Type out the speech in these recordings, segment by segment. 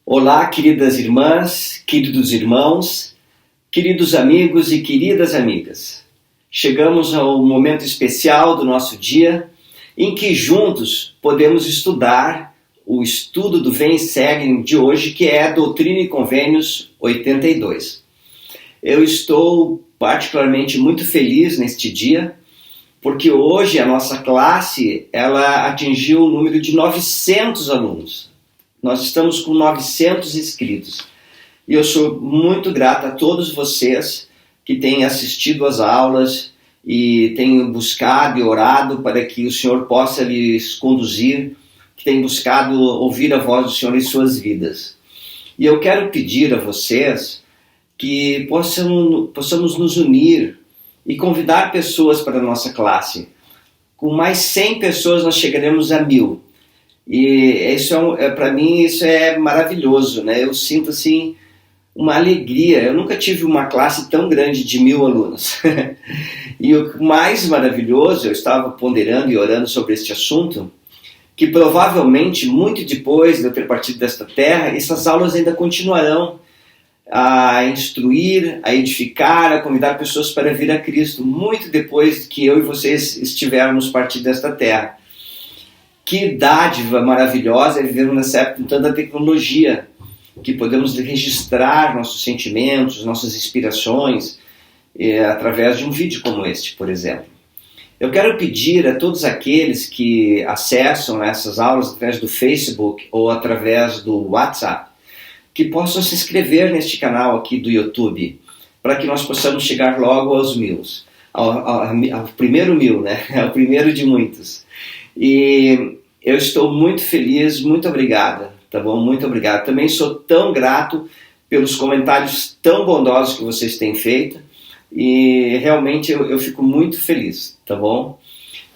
Olá, queridas irmãs, queridos irmãos, queridos amigos e queridas amigas. Chegamos ao momento especial do nosso dia em que juntos podemos estudar o estudo do Vem e Segue de hoje, que é Doutrina e Convênios 82. Eu estou particularmente muito feliz neste dia, porque hoje a nossa classe ela atingiu o número de 900 alunos. Nós estamos com 900 inscritos. E eu sou muito grato a todos vocês que têm assistido às aulas e têm buscado e orado para que o Senhor possa lhes conduzir, que têm buscado ouvir a voz do Senhor em suas vidas. E eu quero pedir a vocês que possamos nos unir e convidar pessoas para a nossa classe. Com mais 100 pessoas nós chegaremos a 1000. E isso para mim isso é maravilhoso, né? Eu sinto assim uma alegria. Eu nunca tive uma classe tão grande de 1000 alunos. E o mais maravilhoso, eu estava ponderando e orando sobre este assunto, que provavelmente muito depois de eu ter partido desta terra, essas aulas ainda continuarão a instruir, a edificar, a convidar pessoas para vir a Cristo, muito depois que eu e vocês estivermos partindo desta terra. Que dádiva maravilhosa é vivermos nessa época com tanta tecnologia, que podemos registrar nossos sentimentos, nossas inspirações, através de um vídeo como este, por exemplo. Eu quero pedir a todos aqueles que acessam essas aulas através do Facebook ou através do WhatsApp, que possam se inscrever neste canal aqui do YouTube, para que nós possamos chegar logo aos 1000, ao primeiro 1000, né? Ao primeiro de muitos. E eu estou muito feliz, muito obrigada, tá bom? Muito obrigado. Também sou tão grato pelos comentários tão bondosos que vocês têm feito e realmente eu fico muito feliz, tá bom?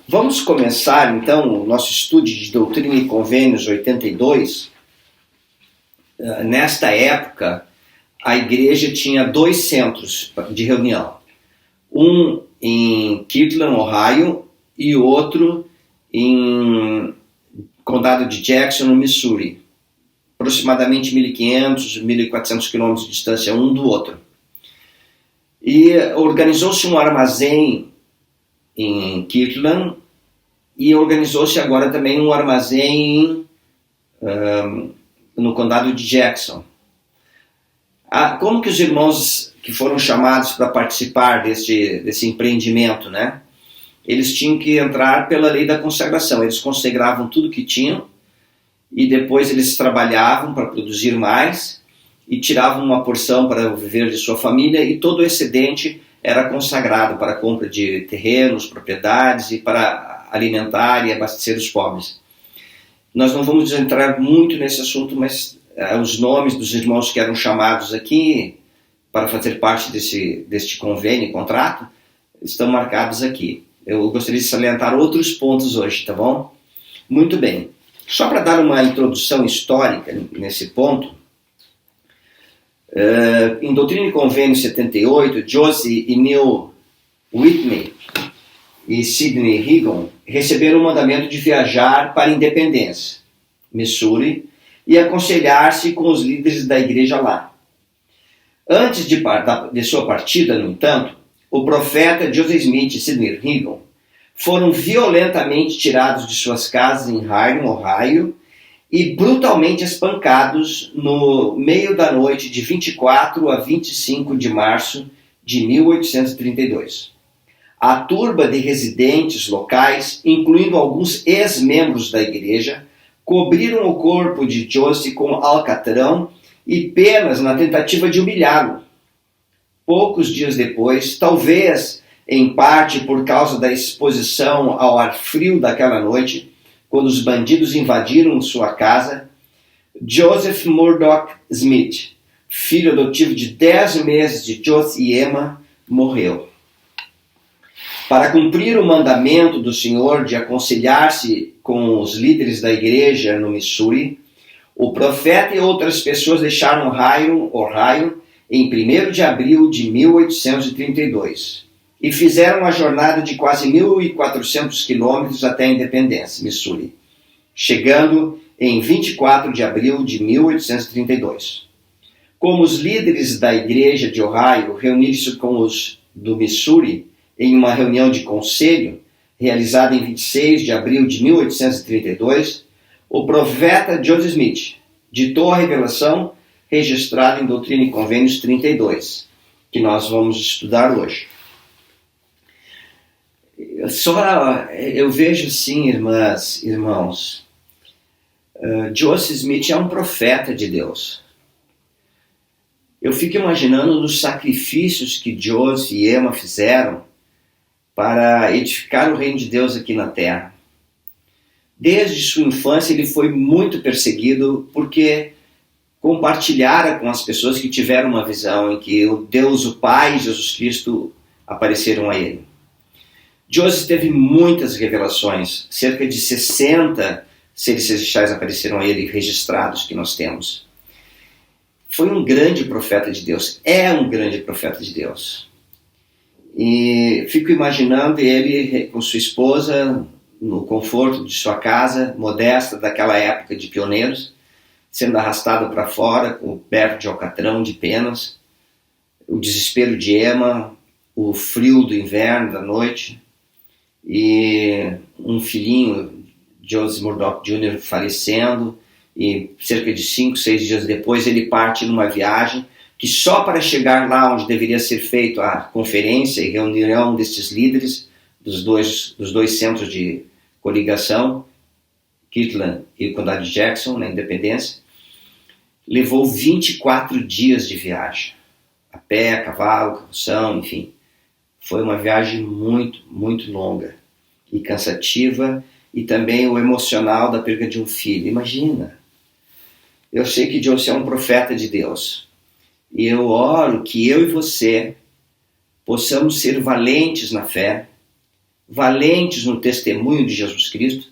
Vamos começar então o nosso estudo de Doutrina e Convênios 82. Nesta época, a igreja tinha 2 centros de reunião. Um em Kirtland, Ohio, e outro em condado de Jackson, no Missouri, aproximadamente 1.500, 1.400 quilômetros de distância um do outro. E organizou-se um armazém em Kirtland e organizou-se agora também um armazém no condado de Jackson. Como que os irmãos que foram chamados para participar desse empreendimento, né? Eles tinham que entrar pela lei da consagração. Eles consagravam tudo que tinham e depois eles trabalhavam para produzir mais e tiravam uma porção para viver de sua família e todo o excedente era consagrado para a compra de terrenos, propriedades e para alimentar e abastecer os pobres. Nós não vamos entrar muito nesse assunto, mas os nomes dos irmãos que eram chamados aqui para fazer parte deste convênio e contrato estão marcados aqui. Eu gostaria de salientar outros pontos hoje, tá bom? Muito bem. Só para dar uma introdução histórica nesse ponto, em Doutrina e Convênios 78, Josie e Neil Whitney e Sidney Rigdon receberam o mandamento de viajar para Independência, Missouri, e aconselhar-se com os líderes da igreja lá. Antes de sua partida, no entanto, o profeta Joseph Smith e Sidney Rigdon foram violentamente tirados de suas casas em Hiram, Ohio, e brutalmente espancados no meio da noite de 24 a 25 de março de 1832. A turba de residentes locais, incluindo alguns ex-membros da igreja, cobriram o corpo de Joseph com alcatrão e penas na tentativa de humilhá-lo. Poucos dias depois, talvez em parte por causa da exposição ao ar frio daquela noite, quando os bandidos invadiram sua casa, Joseph Murdoch Smith, filho adotivo de 10 meses de Josie e Emma, morreu. Para cumprir o mandamento do Senhor de aconselhar-se com os líderes da igreja no Missouri, o profeta e outras pessoas deixaram Ohio em 1º de abril de 1832 e fizeram a jornada de quase 1.400 quilômetros até a Independência, Missouri, chegando em 24 de abril de 1832. Como os líderes da igreja de Ohio reuniram-se com os do Missouri em uma reunião de conselho realizada em 26 de abril de 1832, o profeta Joseph Smith ditou a revelação registrada em Doutrina e Convênios 32, que nós vamos estudar hoje. Eu vejo sim, irmãs, irmãos, Joseph Smith é um profeta de Deus. Eu fico imaginando os sacrifícios que Joseph e Emma fizeram para edificar o reino de Deus aqui na terra. Desde sua infância ele foi muito perseguido porque compartilhara com as pessoas que tiveram uma visão em que o Deus, o Pai, Jesus Cristo, apareceram a ele. Joseph teve muitas revelações, cerca de 60 seres celestiais apareceram a ele, registrados que nós temos. Foi um grande profeta de Deus, é um grande profeta de Deus. E fico imaginando ele com sua esposa, no conforto de sua casa, modesta daquela época de pioneiros, sendo arrastado para fora, coberto de alcatrão, de penas, o desespero de Emma, o frio do inverno, da noite, e um filhinho, Joseph Murdock Jr., falecendo, e cerca de 5, 6 dias depois ele parte numa viagem que só para chegar lá onde deveria ser feita a conferência e reunião destes líderes dos dois centros de coligação, Kirtland e o Condado de Jackson, na Independência, levou 24 dias de viagem, a pé, a cavalo, carroção, enfim. Foi uma viagem muito, muito longa e cansativa, e também o emocional da perda de um filho. Imagina, eu sei que Joseph é um profeta de Deus, e eu oro que eu e você possamos ser valentes na fé, valentes no testemunho de Jesus Cristo,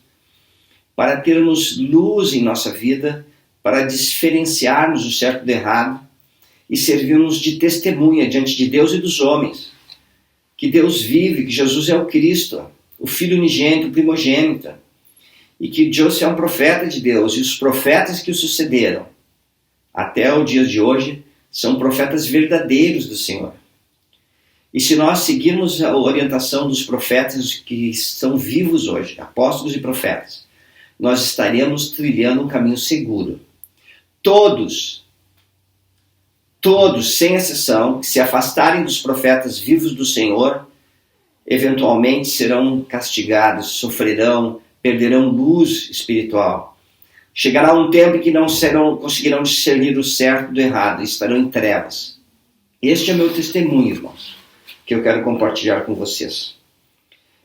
para termos luz em nossa vida, para diferenciarmos o certo do errado e servirmos de testemunha diante de Deus e dos homens. Que Deus vive, que Jesus é o Cristo, o Filho unigênito, o primogênito, e que Joseph é um profeta de Deus, e os profetas que o sucederam até o dia de hoje são profetas verdadeiros do Senhor. E se nós seguirmos a orientação dos profetas que estão vivos hoje, apóstolos e profetas, nós estaremos trilhando um caminho seguro. Todos, sem exceção, que se afastarem dos profetas vivos do Senhor, eventualmente serão castigados, sofrerão, perderão luz espiritual. Chegará um tempo em que não conseguirão discernir o certo do errado, estarão em trevas. Este é meu testemunho, irmãos, que eu quero compartilhar com vocês.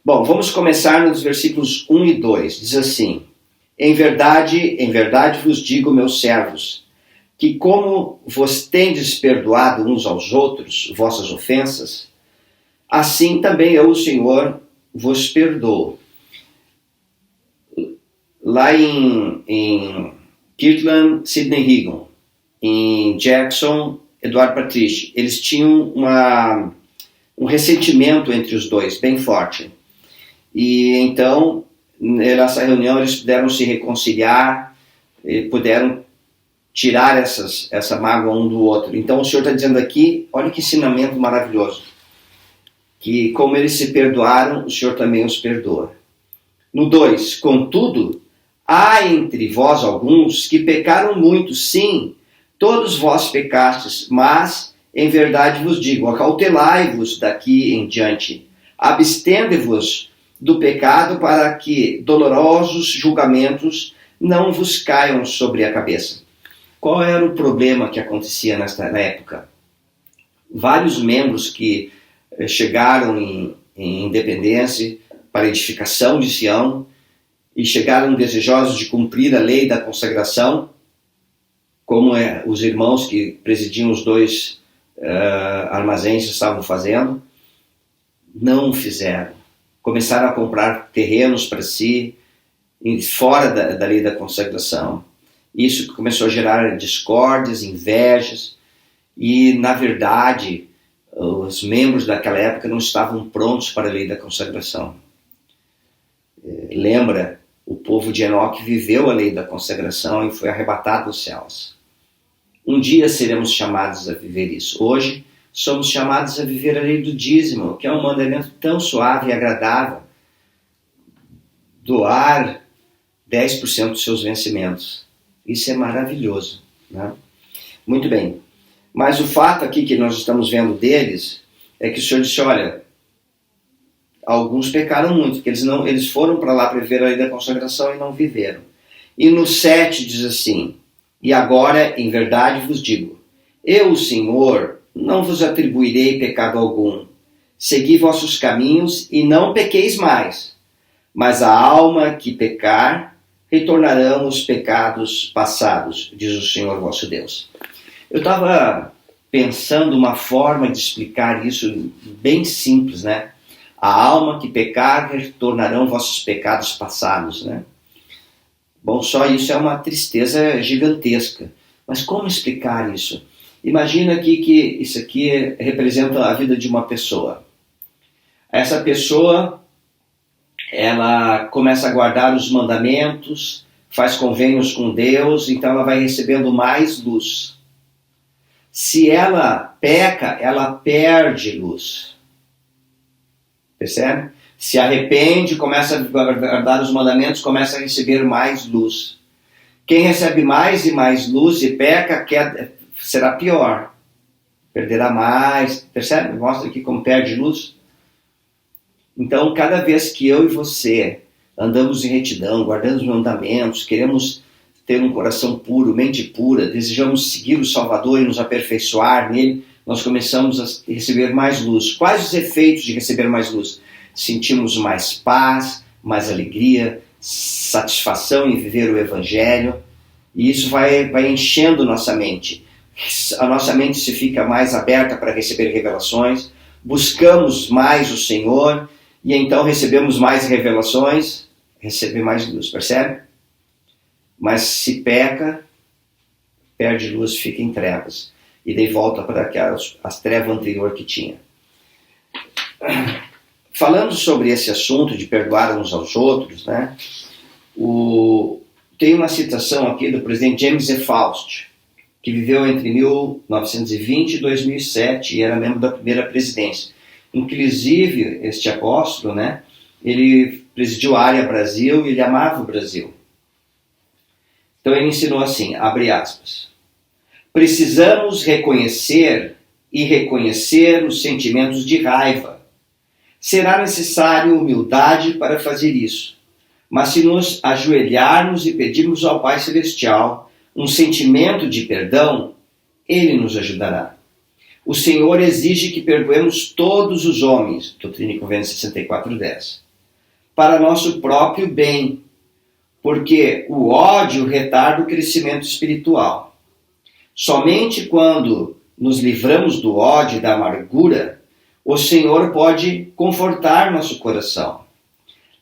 Bom, vamos começar nos versículos 1 e 2. Diz assim: em verdade vos digo, meus servos, que como vos tendes perdoado uns aos outros vossas ofensas, assim também eu, o Senhor, vos perdoo. Lá em Kirtland, Sidney Rigdon, em Jackson, Eduardo Patrice, eles tinham um ressentimento entre os dois, bem forte. E então, nessa reunião, eles puderam se reconciliar, puderam tirar essa mágoa um do outro. Então, o Senhor está dizendo aqui, olha que ensinamento maravilhoso, que como eles se perdoaram, o Senhor também os perdoa. No 2, contudo, há entre vós alguns que pecaram muito, sim, todos vós pecastes, mas, em verdade vos digo, acautelai-vos daqui em diante, abstende-vos do pecado para que dolorosos julgamentos não vos caiam sobre a cabeça. Qual era o problema que acontecia na época? Vários membros que chegaram em independência para a edificação de Sião e chegaram desejosos de cumprir a lei da consagração, como os irmãos que presidiam os dois armazéns estavam fazendo, não o fizeram. Começaram a comprar terrenos para si, fora da lei da consagração. Isso começou a gerar discórdias, invejas, e, na verdade, os membros daquela época não estavam prontos para a lei da consagração. Lembra O povo de Enoque viveu a lei da consagração e foi arrebatado aos céus. Um dia seremos chamados a viver isso. Hoje, somos chamados a viver a lei do dízimo, que é um mandamento tão suave e agradável. Doar 10% dos seus vencimentos. Isso é maravilhoso, né? Muito bem. Mas o fato aqui que nós estamos vendo deles é que o Senhor disse, olha, alguns pecaram muito, porque eles foram para lá para viver a lei da consagração e não viveram. E no 7 diz assim, e agora, em verdade vos digo, eu, o Senhor, não vos atribuirei pecado algum. Segui vossos caminhos e não pequeis mais. Mas a alma que pecar, retornarão os pecados passados, diz o Senhor vosso Deus. Eu estava pensando uma forma de explicar isso bem simples, né? A alma que pecar, retornarão vossos pecados passados, né? Bom, só isso é uma tristeza gigantesca. Mas como explicar isso? Imagina aqui que isso aqui representa a vida de uma pessoa. Essa pessoa, ela começa a guardar os mandamentos, faz convênios com Deus, então ela vai recebendo mais luz. Se ela peca, ela perde luz. Percebe? Se arrepende, começa a guardar os mandamentos, começa a receber mais luz. Quem recebe mais e mais luz e peca, será pior. Perderá mais. Percebe? Mostra aqui como perde luz. Então, cada vez que eu e você andamos em retidão, guardando os mandamentos, queremos ter um coração puro, mente pura, desejamos seguir o Salvador e nos aperfeiçoar nele, nós começamos a receber mais luz. Quais os efeitos de receber mais luz? Sentimos mais paz, mais alegria, satisfação em viver o Evangelho, e isso vai enchendo nossa mente. A nossa mente se fica mais aberta para receber revelações, buscamos mais o Senhor, e então recebemos mais revelações, receber mais luz, percebe? Mas se peca, perde luz, fica em trevas. E daí volta para as trevas anterior que tinha. Falando sobre esse assunto de perdoar uns aos outros, né? Tem uma citação aqui do presidente James E. Faust, que viveu entre 1920 e 2007 e era membro da primeira presidência. Inclusive, este apóstolo, né? Ele presidiu a área Brasil e ele amava o Brasil. Então ele ensinou assim, abre aspas, precisamos reconhecer e reconhecer os sentimentos de raiva. Será necessário humildade para fazer isso, mas se nos ajoelharmos e pedirmos ao Pai Celestial um sentimento de perdão, Ele nos ajudará. O Senhor exige que perdoemos todos os homens, Doutrina e Convênio 64:10, para nosso próprio bem, porque o ódio retarda o crescimento espiritual. Somente quando nos livramos do ódio e da amargura, o Senhor pode confortar nosso coração.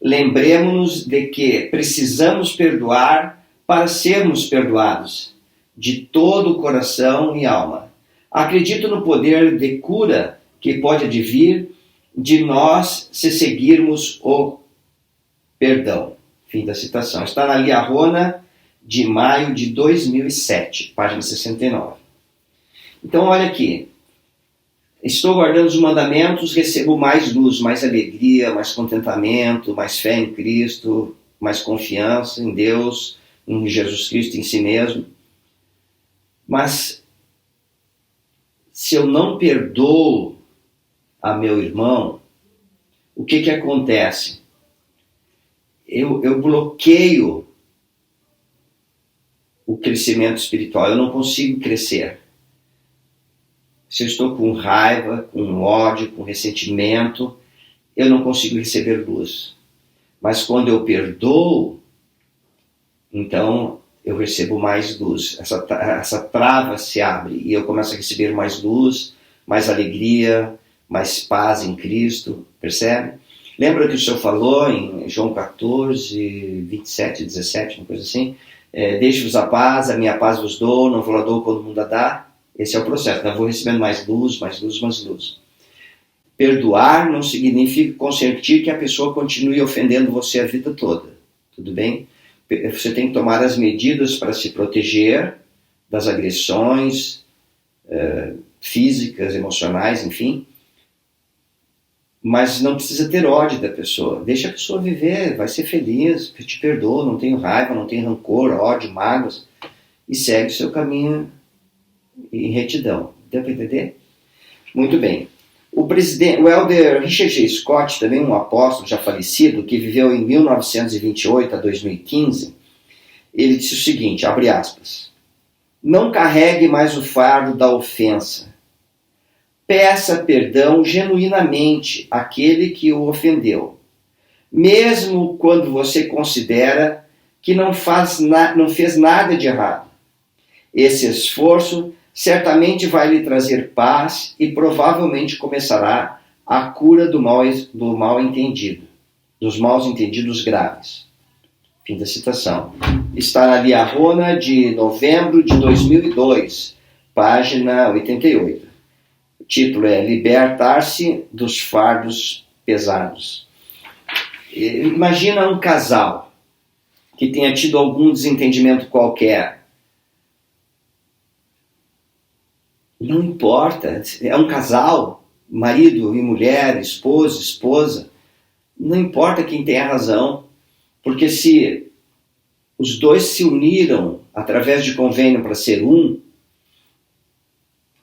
Lembremos-nos de que precisamos perdoar para sermos perdoados, de todo o coração e alma. Acredito no poder de cura que pode advir de nós se seguirmos o perdão. Fim da citação. Está na Liahona de maio de 2007, página 69. Então, olha aqui. Estou guardando os mandamentos, recebo mais luz, mais alegria, mais contentamento, mais fé em Cristo, mais confiança em Deus, em Jesus Cristo, em si mesmo. Mas, se eu não perdoo a meu irmão, o que acontece? Eu bloqueio o crescimento espiritual, eu não consigo crescer. Se eu estou com raiva, com ódio, com ressentimento, eu não consigo receber luz. Mas quando eu perdoo, então eu recebo mais luz. Essa trava se abre e eu começo a receber mais luz, mais alegria, mais paz em Cristo, percebe? Lembra que o Senhor falou em João 14, 27, 17, uma coisa assim? Deixe-vos a paz, a minha paz vos dou, não vos la dou quando o mundo a dá. Esse é o processo, eu vou recebendo mais luz, mais luz, mais luz. Perdoar não significa consentir que a pessoa continue ofendendo você a vida toda. tudo bem? Você tem que tomar as medidas para se proteger das agressões físicas, emocionais, enfim. Mas não precisa ter ódio da pessoa. Deixa a pessoa viver, vai ser feliz, eu te perdoo, não tenho raiva, não tenho rancor, ódio, mágoas. E segue o seu caminho em retidão. Deu para entender? Muito bem. O elder Richard J. Scott, também um apóstolo já falecido, que viveu em 1928 a 2015, ele disse o seguinte, abre aspas, não carregue mais o fardo da ofensa. Peça perdão genuinamente àquele que o ofendeu, mesmo quando você considera que não fez nada de errado. Esse esforço certamente vai lhe trazer paz e provavelmente começará a cura dos maus entendidos graves. Fim da citação. Está na Liahona de novembro de 2002, página 88. O título é Libertar-se dos fardos pesados. Imagina um casal que tenha tido algum desentendimento qualquer. Não importa, é um casal, marido e mulher, esposo, esposa, não importa quem tem a razão, porque se os dois se uniram através de convênio para ser um,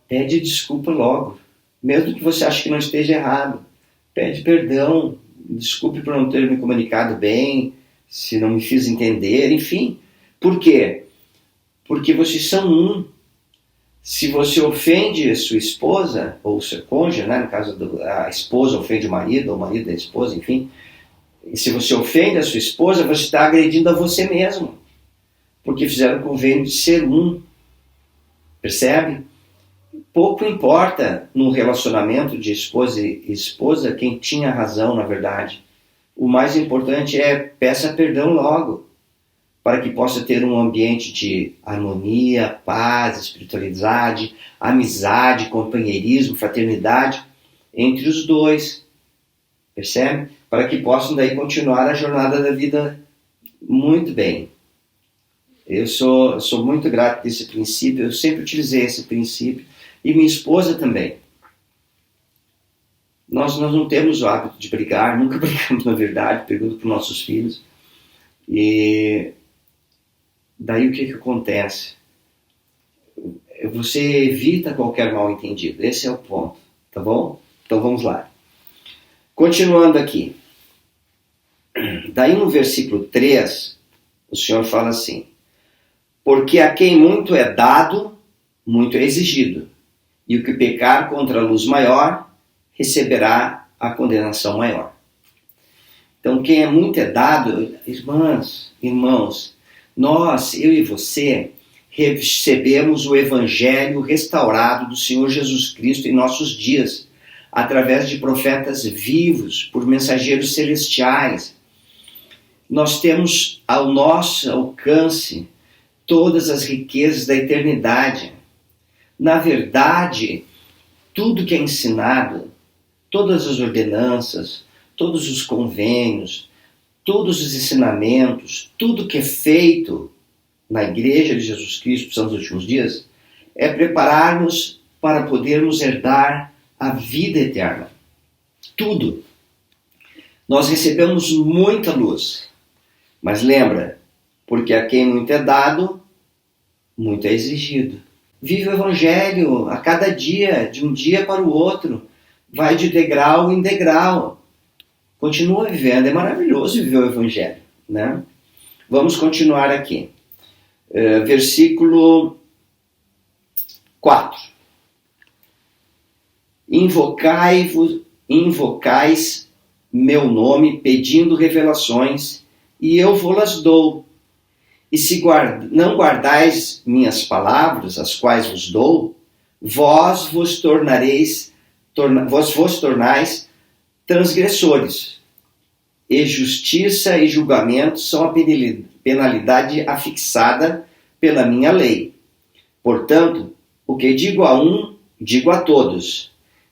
pede desculpa logo, mesmo que você ache que não esteja errado, pede perdão, desculpe por não ter me comunicado bem, se não me fiz entender, enfim. Por quê? Porque vocês são um. Se você ofende sua esposa, ou seu cônjuge, né? No caso a esposa ofende o marido, ou o marido a esposa, enfim. E se você ofende a sua esposa, você está agredindo a você mesmo. Porque fizeram o convênio de ser um. Percebe? Pouco importa no relacionamento de esposa e esposa quem tinha razão, na verdade. O mais importante é peça perdão logo, para que possa ter um ambiente de harmonia, paz, espiritualidade, amizade, companheirismo, fraternidade entre os dois. Percebe? Para que possam daí continuar a jornada da vida muito bem. Eu sou muito grato desse princípio, eu sempre utilizei esse princípio, e minha esposa também. Nós não temos o hábito de brigar, nunca brigamos na verdade, pergunto para os nossos filhos. E daí o que acontece? Você evita qualquer mal-entendido, esse é o ponto, tá bom? Então vamos lá. Continuando aqui. Daí no versículo 3, o Senhor fala assim, porque a quem muito é dado, muito é exigido, e o que pecar contra a luz maior, receberá a condenação maior. Então quem é muito é dado, irmãos, nós, eu e você, recebemos o Evangelho restaurado do Senhor Jesus Cristo em nossos dias, através de profetas vivos, por mensageiros celestiais. Nós temos ao nosso alcance todas as riquezas da eternidade. Na verdade, tudo que é ensinado, todas as ordenanças, todos os convênios, todos os ensinamentos, tudo que é feito na Igreja de Jesus Cristo nos últimos dias, é preparar-nos para podermos herdar a vida eterna. Tudo. Nós recebemos muita luz. Mas lembra, porque a quem muito é dado, muito é exigido. Vive o Evangelho a cada dia, de um dia para o outro. Vai de degrau em degrau. Continua vivendo. É maravilhoso viver o Evangelho, né? Vamos continuar aqui. Versículo 4. Invocais meu nome, pedindo revelações, e eu vou-las dou. E se não guardais minhas palavras, as quais vos dou, vos tornais transgressores. E justiça e julgamento são a penalidade afixada pela minha lei. Portanto, o que digo a um, digo a todos.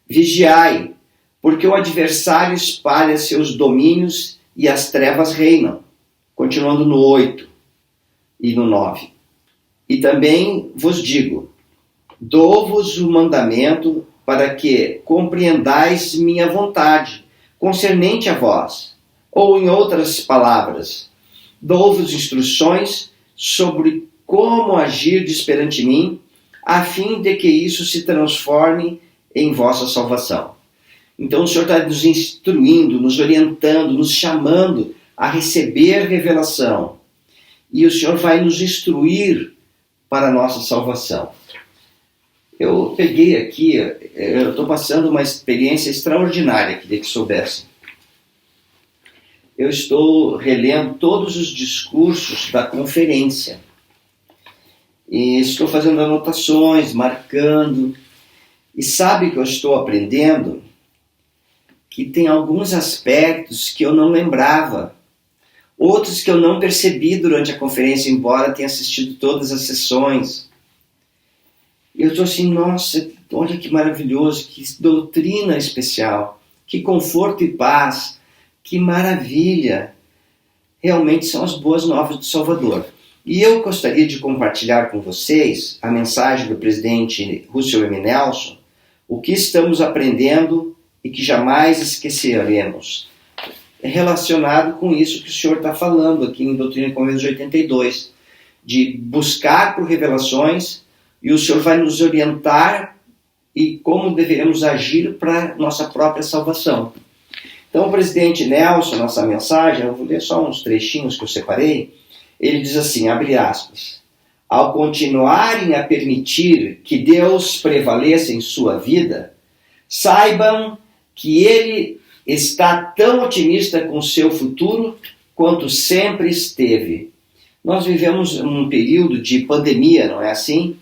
Vigiai, porque o adversário espalha seus domínios e as trevas reinam. Continuando no 8 e no 9. E também vos digo, dou-vos o mandamento para que compreendais minha vontade, concernente a vós. Ou, em outras palavras, dou-vos instruções sobre como agir perante mim, a fim de que isso se transforme em vossa salvação. Então o Senhor está nos instruindo, nos orientando, nos chamando a receber revelação. E o Senhor vai nos instruir para a nossa salvação. Eu peguei aqui, eu estou passando uma experiência extraordinária, queria que soubessem. Eu estou relendo todos os discursos da conferência. E estou fazendo anotações, marcando. E sabe que eu estou aprendendo? Que tem alguns aspectos que eu não lembrava. Outros que eu não percebi durante a conferência, embora tenha assistido todas as sessões. Eu estou assim, nossa, olha que maravilhoso, que doutrina especial, que conforto e paz, que maravilha. Realmente são as boas novas do Salvador. E eu gostaria de compartilhar com vocês a mensagem do presidente Russell M. Nelson, o que estamos aprendendo e que jamais esqueceremos. É relacionado com isso que o senhor está falando aqui em Doutrina e Convênios 82, de buscar por revelações, e o senhor vai nos orientar e como devemos agir para nossa própria salvação. Então o presidente Nelson, nossa mensagem, eu vou ler só uns trechinhos que eu separei, ele diz assim, abre aspas, ao continuarem a permitir que Deus prevaleça em sua vida, saibam que ele está tão otimista com seu futuro quanto sempre esteve. Nós vivemos um período de pandemia, não é assim?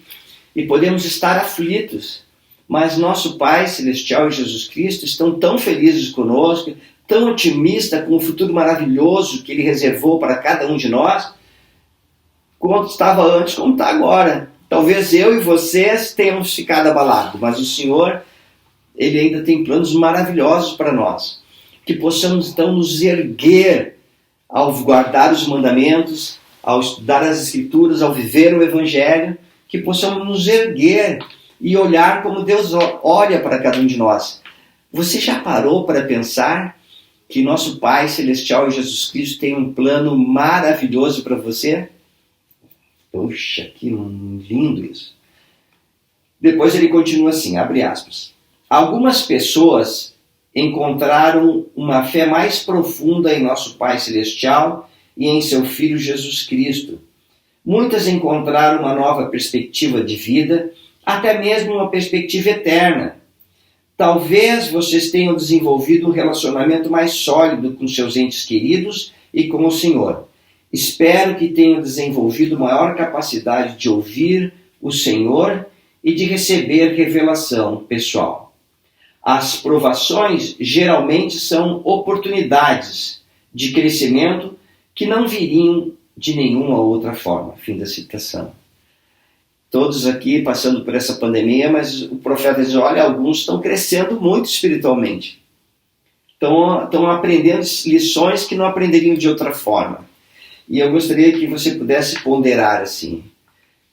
E podemos estar aflitos, mas nosso Pai Celestial e Jesus Cristo estão tão felizes conosco, tão otimistas com o futuro maravilhoso que Ele reservou para cada um de nós, quanto estava antes, como está agora. Talvez eu e vocês tenhamos ficado abalados, mas o Senhor, Ele ainda tem planos maravilhosos para nós. Que possamos então nos erguer ao guardar os mandamentos, ao estudar as Escrituras, ao viver o Evangelho, que possamos nos erguer e olhar como Deus olha para cada um de nós. Você já parou para pensar que nosso Pai Celestial e Jesus Cristo tem um plano maravilhoso para você? Poxa, que lindo isso. Depois ele continua assim, abre aspas. Algumas pessoas encontraram uma fé mais profunda em nosso Pai Celestial e em seu Filho Jesus Cristo. Muitas encontraram uma nova perspectiva de vida, até mesmo uma perspectiva eterna. Talvez vocês tenham desenvolvido um relacionamento mais sólido com seus entes queridos e com o Senhor. Espero que tenham desenvolvido maior capacidade de ouvir o Senhor e de receber revelação pessoal. As provações geralmente são oportunidades de crescimento que não viriam de nenhuma outra forma. Fim da citação. Todos aqui passando por essa pandemia, mas o profeta diz, olha, alguns estão crescendo muito espiritualmente. Estão aprendendo lições que não aprenderiam de outra forma. E eu gostaria que você pudesse ponderar assim,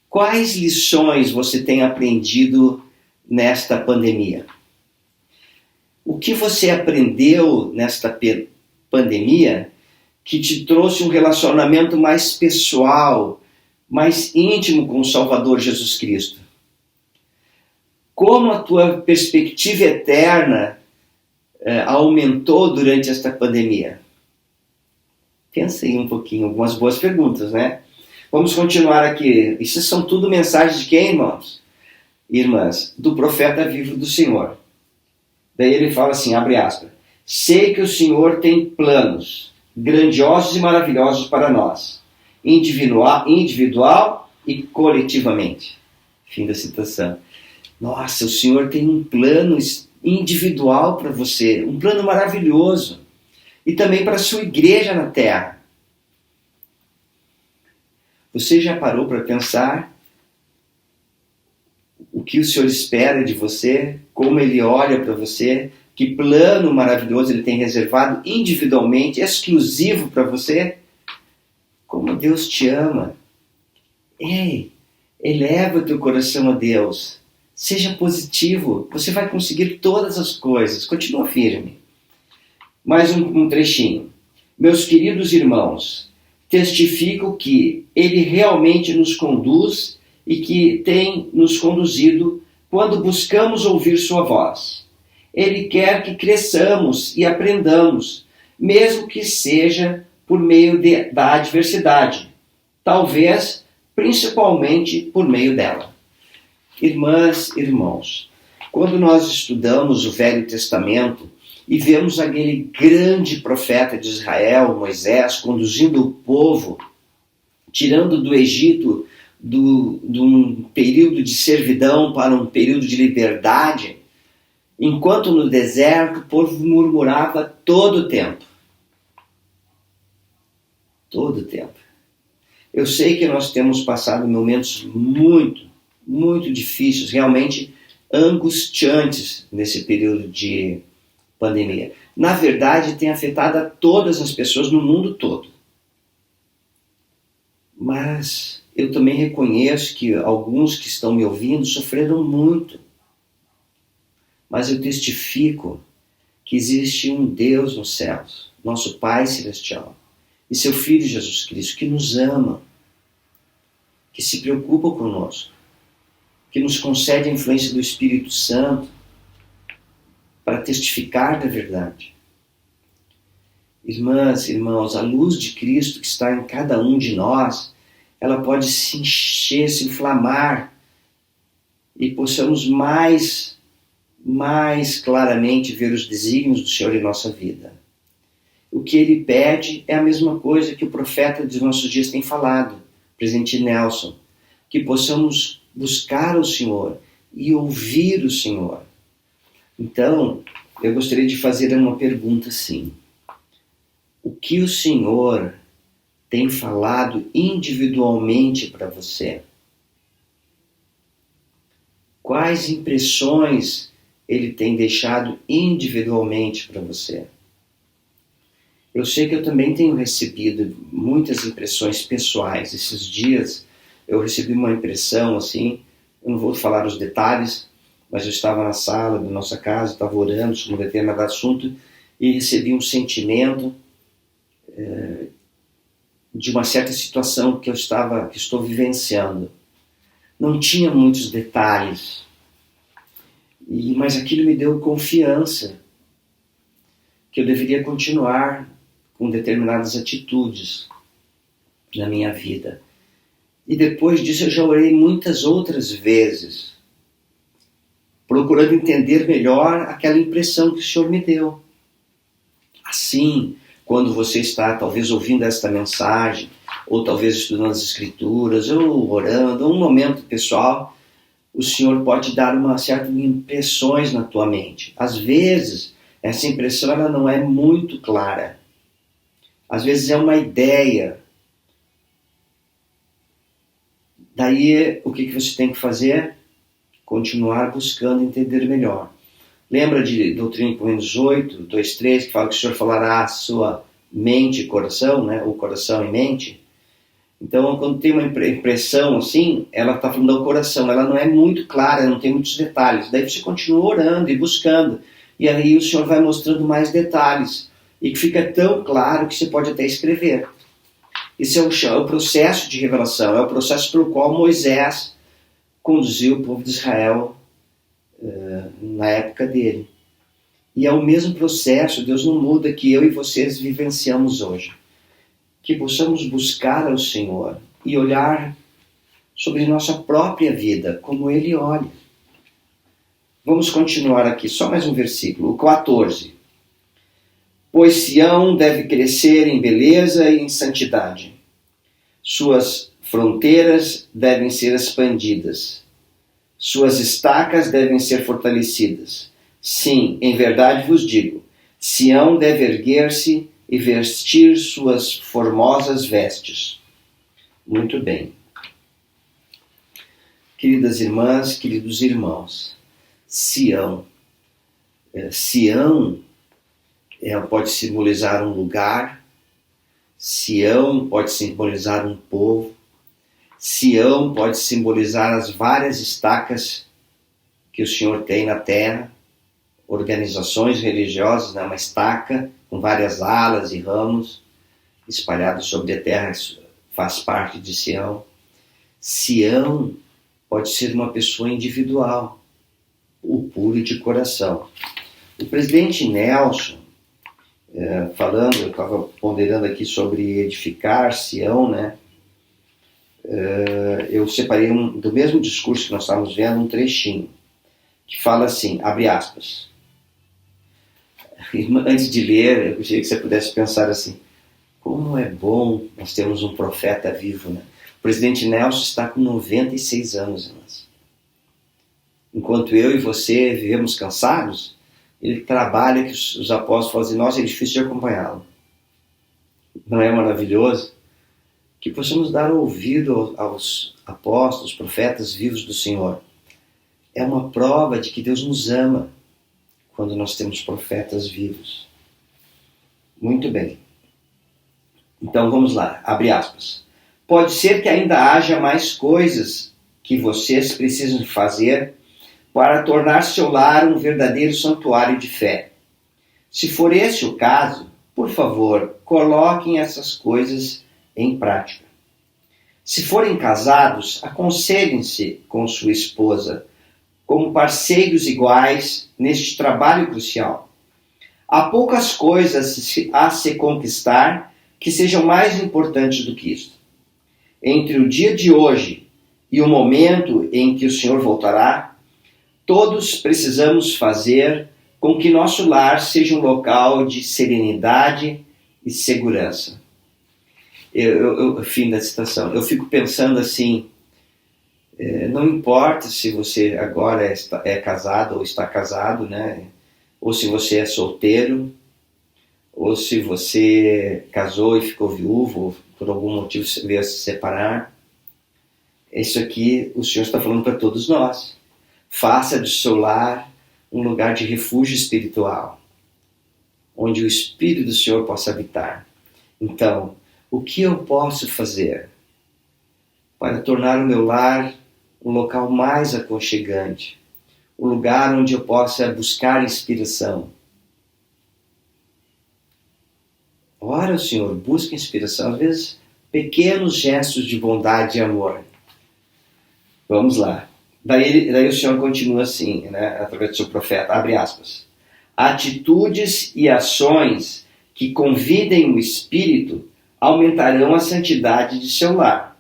quais lições você tem aprendido nesta pandemia? O que você aprendeu nesta pandemia que te trouxe um relacionamento mais pessoal, mais íntimo com o Salvador Jesus Cristo? Como a tua perspectiva eterna aumentou durante esta pandemia? Pensa aí um pouquinho, algumas boas perguntas, né? Vamos continuar aqui. Isso são tudo mensagens de quem, irmãos? Irmãs, do profeta vivo do Senhor. Daí ele fala assim, abre aspas, sei que o Senhor tem planos grandiosos e maravilhosos para nós, individual e coletivamente. Fim da citação. Nossa, o Senhor tem um plano individual para você, um plano maravilhoso, e também para a sua igreja na terra. Você já parou para pensar o que o Senhor espera de você, como Ele olha para você, que plano maravilhoso Ele tem reservado individualmente, exclusivo para você? como Deus te ama. Ei, eleva o teu coração a Deus. Seja positivo, você vai conseguir todas as coisas. Continua firme. Mais um trechinho. Meus queridos irmãos, testifico que Ele realmente nos conduz e que tem nos conduzido quando buscamos ouvir sua voz. Ele quer que cresçamos e aprendamos, mesmo que seja por meio da adversidade, talvez principalmente por meio dela. Irmãs, irmãos, quando nós estudamos o Velho Testamento e vemos aquele grande profeta de Israel, Moisés, conduzindo o povo, tirando do Egito de um período de servidão para um período de liberdade, enquanto no deserto o povo murmurava todo o tempo. Todo o tempo. Eu sei que nós temos passado momentos muito, muito difíceis, realmente angustiantes nesse período de pandemia. Na verdade, tem afetado a todas as pessoas no mundo todo. Mas eu também reconheço que alguns que estão me ouvindo sofreram muito. Mas eu testifico que existe um Deus nos céus, nosso Pai Celestial, e seu Filho Jesus Cristo, que nos ama, que se preocupa conosco, que nos concede a influência do Espírito Santo para testificar da verdade. Irmãs, irmãos, a luz de Cristo que está em cada um de nós, ela pode se encher, se inflamar, e possamos mais claramente ver os desígnios do Senhor em nossa vida. O que Ele pede é a mesma coisa que o profeta dos nossos dias tem falado, presidente Nelson, que possamos buscar o Senhor e ouvir o Senhor. Então, eu gostaria de fazer uma pergunta assim. O que o Senhor tem falado individualmente para você? Quais impressões Ele tem deixado individualmente para você? Eu sei que eu também tenho recebido muitas impressões pessoais. Esses dias eu recebi uma impressão assim, eu não vou falar os detalhes, mas eu estava na sala da nossa casa, estava orando sobre um determinado assunto e recebi um sentimento de uma certa situação que estou vivenciando. Não tinha muitos detalhes, mas aquilo me deu confiança que eu deveria continuar com determinadas atitudes na minha vida. E depois disso eu já orei muitas outras vezes, procurando entender melhor aquela impressão que o Senhor me deu. Assim, quando você está talvez ouvindo esta mensagem, ou talvez estudando as Escrituras, ou orando, ou um momento pessoal, o Senhor pode dar uma certa impressões na tua mente. Às vezes, essa impressão ela não é muito clara. Às vezes é uma ideia. Daí, o que você tem que fazer? Continuar buscando entender melhor. Lembra de Doutrina e Convênios 8, 2, 3, que fala que o Senhor falará a sua mente e coração, né? O coração e mente. Então, quando tem uma impressão assim, ela está falando do coração, ela não é muito clara, não tem muitos detalhes. Daí você continua orando e buscando. E aí o Senhor vai mostrando mais detalhes. E que fica tão claro que você pode até escrever. Esse é o processo de revelação, é o processo pelo qual Moisés conduziu o povo de Israel na época dele. E é o mesmo processo, Deus não muda, que eu e vocês vivenciamos hoje. Que possamos buscar ao Senhor e olhar sobre nossa própria vida, como Ele olha. Vamos continuar aqui, só mais um versículo, o 14. Pois Sião deve crescer em beleza e em santidade. Suas fronteiras devem ser expandidas. Suas estacas devem ser fortalecidas. Sim, em verdade vos digo, Sião deve erguer-se e vestir suas formosas vestes. Muito bem. Queridas irmãs, queridos irmãos, Sião. Sião pode simbolizar um lugar, Sião pode simbolizar um povo. Sião pode simbolizar as várias estacas que o Senhor tem na terra, organizações religiosas, né? Uma estaca com várias alas e ramos espalhados sobre a terra, faz parte de Sião. Sião pode ser uma pessoa individual, o puro de coração. O presidente Nelson, falando, eu estava ponderando aqui sobre edificar Sião, né? Eu separei do mesmo discurso que nós estávamos vendo, um trechinho, que fala assim, abre aspas. Antes de ler, eu gostaria que você pudesse pensar assim, como é bom nós termos um profeta vivo, né? O presidente Nelson está com 96 anos, irmãs. Enquanto eu e você vivemos cansados, ele trabalha que os apóstolos falam assim, nossa, é difícil de acompanhá-lo. Não é maravilhoso? Que possamos dar ouvido aos apóstolos, profetas vivos do Senhor. É uma prova de que Deus nos ama quando nós temos profetas vivos. Muito bem. Então vamos lá, abre aspas. Pode ser que ainda haja mais coisas que vocês precisam fazer para tornar seu lar um verdadeiro santuário de fé. Se for esse o caso, por favor, coloquem essas coisas em prática. Se forem casados, aconselhem-se com sua esposa como parceiros iguais neste trabalho crucial. Há poucas coisas a se conquistar que sejam mais importantes do que isto. Entre o dia de hoje e o momento em que o Senhor voltará, todos precisamos fazer com que nosso lar seja um local de serenidade e segurança. Fim da citação. Eu fico pensando assim, não importa se você agora é casado ou está casado, né? Ou se você é solteiro, ou se você casou e ficou viúvo, ou por algum motivo veio a se separar. Isso aqui o Senhor está falando para todos nós. Faça do seu lar um lugar de refúgio espiritual, onde o Espírito do Senhor possa habitar. Então, o que eu posso fazer para tornar o meu lar um local mais aconchegante, um lugar onde eu possa buscar inspiração? Ora, o Senhor, busca inspiração, às vezes pequenos gestos de bondade e amor. Vamos lá. Daí o Senhor continua assim, né, através do seu profeta, abre aspas. Atitudes e ações que convidem o Espírito aumentarão a santidade de seu lar.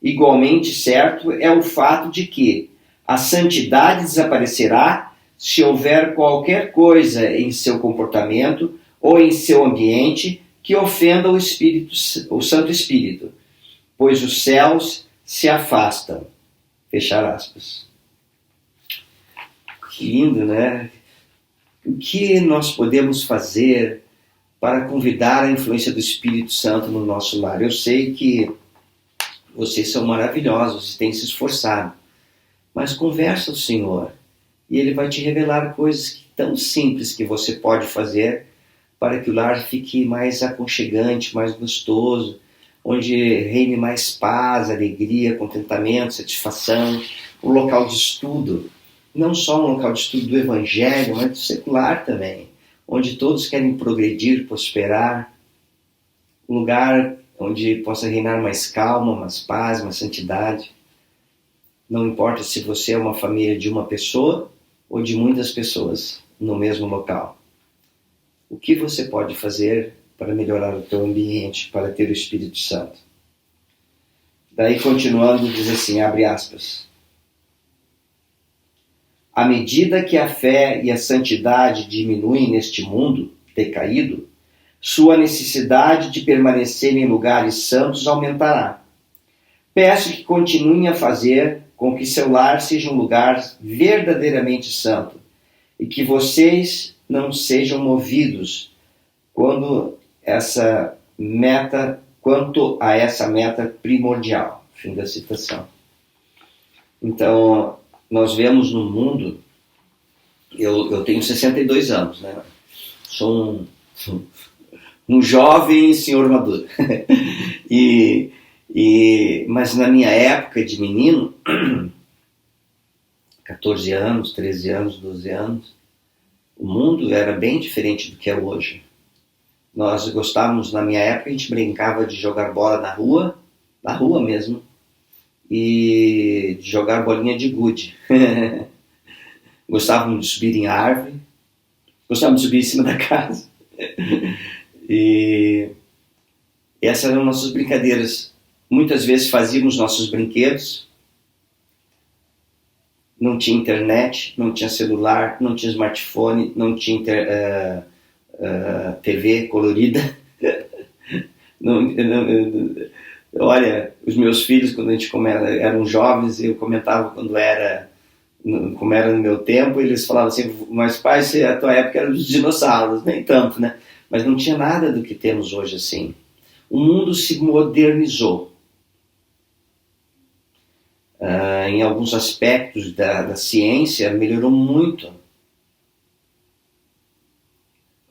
Igualmente certo é o fato de que a santidade desaparecerá se houver qualquer coisa em seu comportamento ou em seu ambiente que ofenda o Santo Espírito, pois os céus se afastam. Fechar aspas. Que lindo, né? O que nós podemos fazer para convidar a influência do Espírito Santo no nosso lar? Eu sei que vocês são maravilhosos e têm se esforçado, mas conversa ao Senhor e Ele vai te revelar coisas tão simples que você pode fazer para que o lar fique mais aconchegante, mais gostoso, onde reine mais paz, alegria, contentamento, satisfação, um local de estudo, não só um local de estudo do Evangelho, mas do secular também, onde todos querem progredir, prosperar, um lugar onde possa reinar mais calma, mais paz, mais santidade. Não importa se você é uma família de uma pessoa ou de muitas pessoas no mesmo local. O que você pode fazer para melhorar o teu ambiente, para ter o Espírito Santo? Daí, continuando, diz assim, abre aspas. À medida que a fé e a santidade diminuem neste mundo decaído, sua necessidade de permanecer em lugares santos aumentará. Peço que continuem a fazer com que seu lar seja um lugar verdadeiramente santo e que vocês não sejam movidos quanto a essa meta primordial. Fim da citação. Então, nós vemos no mundo, eu tenho 62 anos, né? Sou um jovem senhor maduro. Mas na minha época de menino, 14 anos, 13 anos, 12 anos, o mundo era bem diferente do que é hoje. Nós gostávamos, na minha época, a gente brincava de jogar bola na rua mesmo, e de jogar bolinha de gude. Gostávamos de subir em árvore, gostávamos de subir em cima da casa. E essas eram nossas brincadeiras. Muitas vezes fazíamos nossos brinquedos. Não tinha internet, não tinha celular, não tinha smartphone, não tinha TV colorida. Olha, os meus filhos, quando a gente eram jovens, eu comentava como era no meu tempo, eles falavam assim, mas pai, a tua época era dos dinossauros, nem tanto, né? Mas não tinha nada do que temos hoje assim. O mundo se modernizou. Em alguns aspectos da ciência melhorou muito.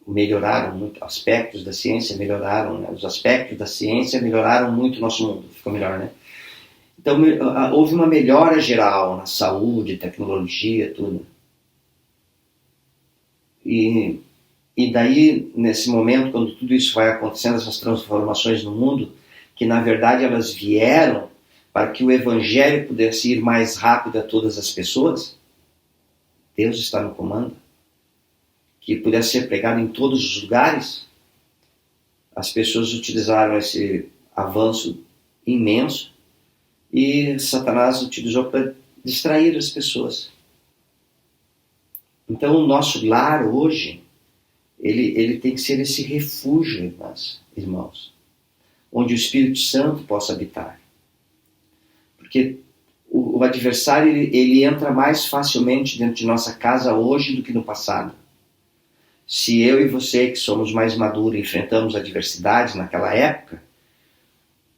Melhoraram muito, aspectos da ciência melhoraram, né? Os aspectos da ciência melhoraram muito o nosso mundo, ficou melhor, né? Então houve uma melhora geral na saúde, tecnologia, tudo. E daí, nesse momento, quando tudo isso vai acontecendo, essas transformações no mundo, que na verdade elas vieram para que o Evangelho pudesse ir mais rápido a todas as pessoas, Deus está no comando, que pudesse ser pregado em todos os lugares, as pessoas utilizaram esse avanço imenso e Satanás utilizou para distrair as pessoas. Então o nosso lar hoje, ele tem que ser esse refúgio, irmãos, onde o Espírito Santo possa habitar. Porque o adversário ele entra mais facilmente dentro de nossa casa hoje do que no passado. Se eu e você, que somos mais maduros, enfrentamos adversidades naquela época,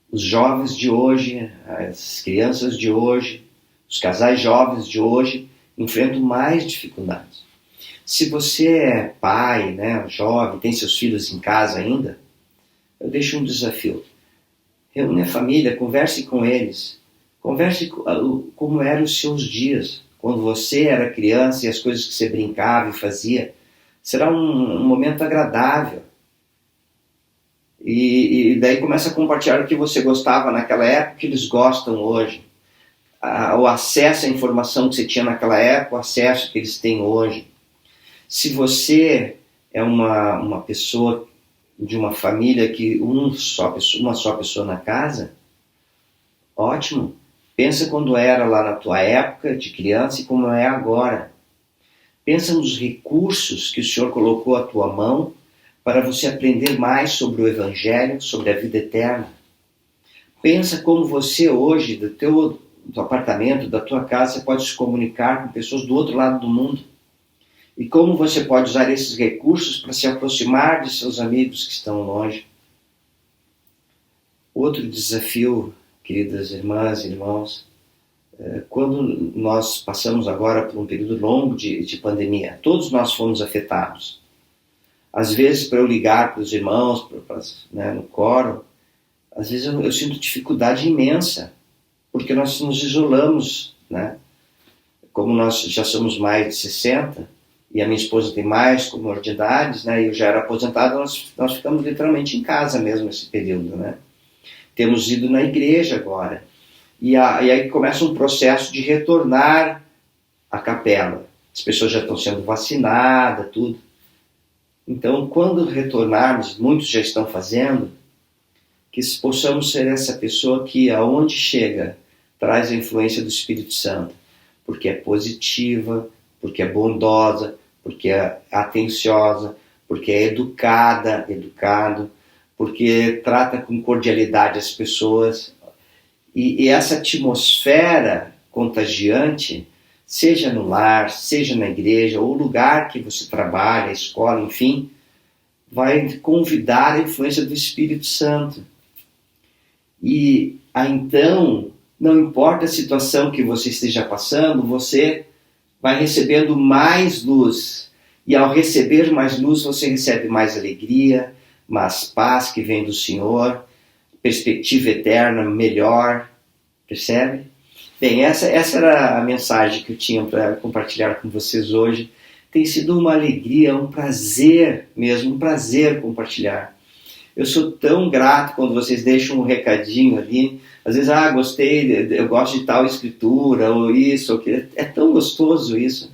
os jovens de hoje, as crianças de hoje, os casais jovens de hoje enfrentam mais dificuldades. Se você é pai, né, jovem, tem seus filhos em casa ainda, eu deixo um desafio. Reúne a família, converse com eles. Converse como eram os seus dias, quando você era criança e as coisas que você brincava e fazia. Será um momento agradável. E daí começa a compartilhar o que você gostava naquela época, que eles gostam hoje. O acesso à informação que você tinha naquela época, o acesso que eles têm hoje. Se você é uma pessoa de uma família que uma só pessoa na casa, ótimo. Pensa quando era lá na tua época de criança e como é agora. Pensa nos recursos que o Senhor colocou à tua mão para você aprender mais sobre o Evangelho, sobre a vida eterna. Pensa como você hoje, do teu apartamento, da tua casa, você pode se comunicar com pessoas do outro lado do mundo. E como você pode usar esses recursos para se aproximar de seus amigos que estão longe. Outro desafio, queridas irmãs e irmãos, quando nós passamos agora por um período longo de pandemia, todos nós fomos afetados. Às vezes, para eu ligar para os irmãos, né, no coro, às vezes eu sinto dificuldade imensa, porque nós nos isolamos, né? Como nós já somos mais de 60, e a minha esposa tem mais comorbidades, né? E eu já era aposentado, nós ficamos literalmente em casa mesmo nesse período, né? Temos ido na igreja agora. E aí começa um processo de retornar à capela. As pessoas já estão sendo vacinadas, tudo. Então, quando retornarmos, muitos já estão fazendo, que possamos ser essa pessoa que, aonde chega, traz a influência do Espírito Santo. Porque é positiva, porque é bondosa, porque é atenciosa, porque é educado, porque trata com cordialidade as pessoas. E essa atmosfera contagiante, seja no lar, seja na igreja, ou lugar que você trabalha, escola, enfim, vai convidar a influência do Espírito Santo. E então, não importa a situação que você esteja passando, você vai recebendo mais luz. E ao receber mais luz, você recebe mais alegria, mas paz que vem do Senhor, perspectiva eterna melhor, percebe? Bem, essa era a mensagem que eu tinha para compartilhar com vocês hoje. Tem sido uma alegria, um prazer mesmo, um prazer compartilhar. Eu sou tão grato quando vocês deixam um recadinho ali. Às vezes, gostei, eu gosto de tal escritura, ou isso, ou aquilo. É tão gostoso isso.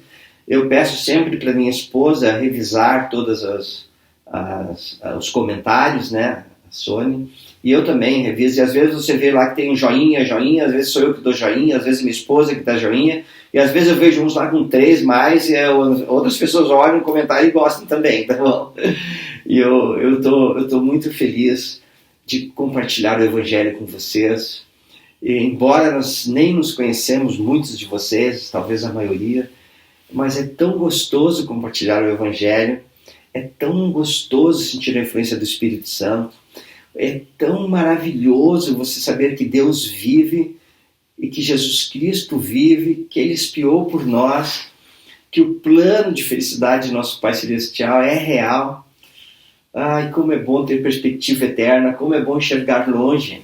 Eu peço sempre para minha esposa revisar todos os comentários, né, a Sônia, e eu também reviso. E às vezes você vê lá que tem um joinha, às vezes sou eu que dou joinha, às vezes minha esposa que dá joinha, e às vezes eu vejo uns lá com 3 mais, e outras pessoas olham o comentário e gostam também, tá bom? E eu tô muito feliz de compartilhar o Evangelho com vocês. E, embora nós nem nos conhecemos, muitos de vocês, talvez a maioria, mas é tão gostoso compartilhar o Evangelho, é tão gostoso sentir a influência do Espírito Santo, é tão maravilhoso você saber que Deus vive e que Jesus Cristo vive, que Ele expiou por nós, que o plano de felicidade de nosso Pai Celestial é real. Ai, como é bom ter perspectiva eterna, como é bom enxergar longe.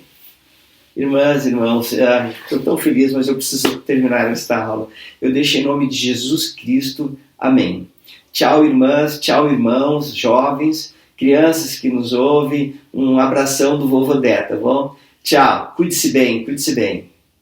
Irmãs, irmãos, estou tão feliz, mas eu preciso terminar esta aula. Eu deixo em nome de Jesus Cristo. Amém. Tchau, irmãs, tchau, irmãos, jovens, crianças que nos ouvem. Um abração do vovô Dé, tá bom? Tchau, cuide-se bem, cuide-se bem.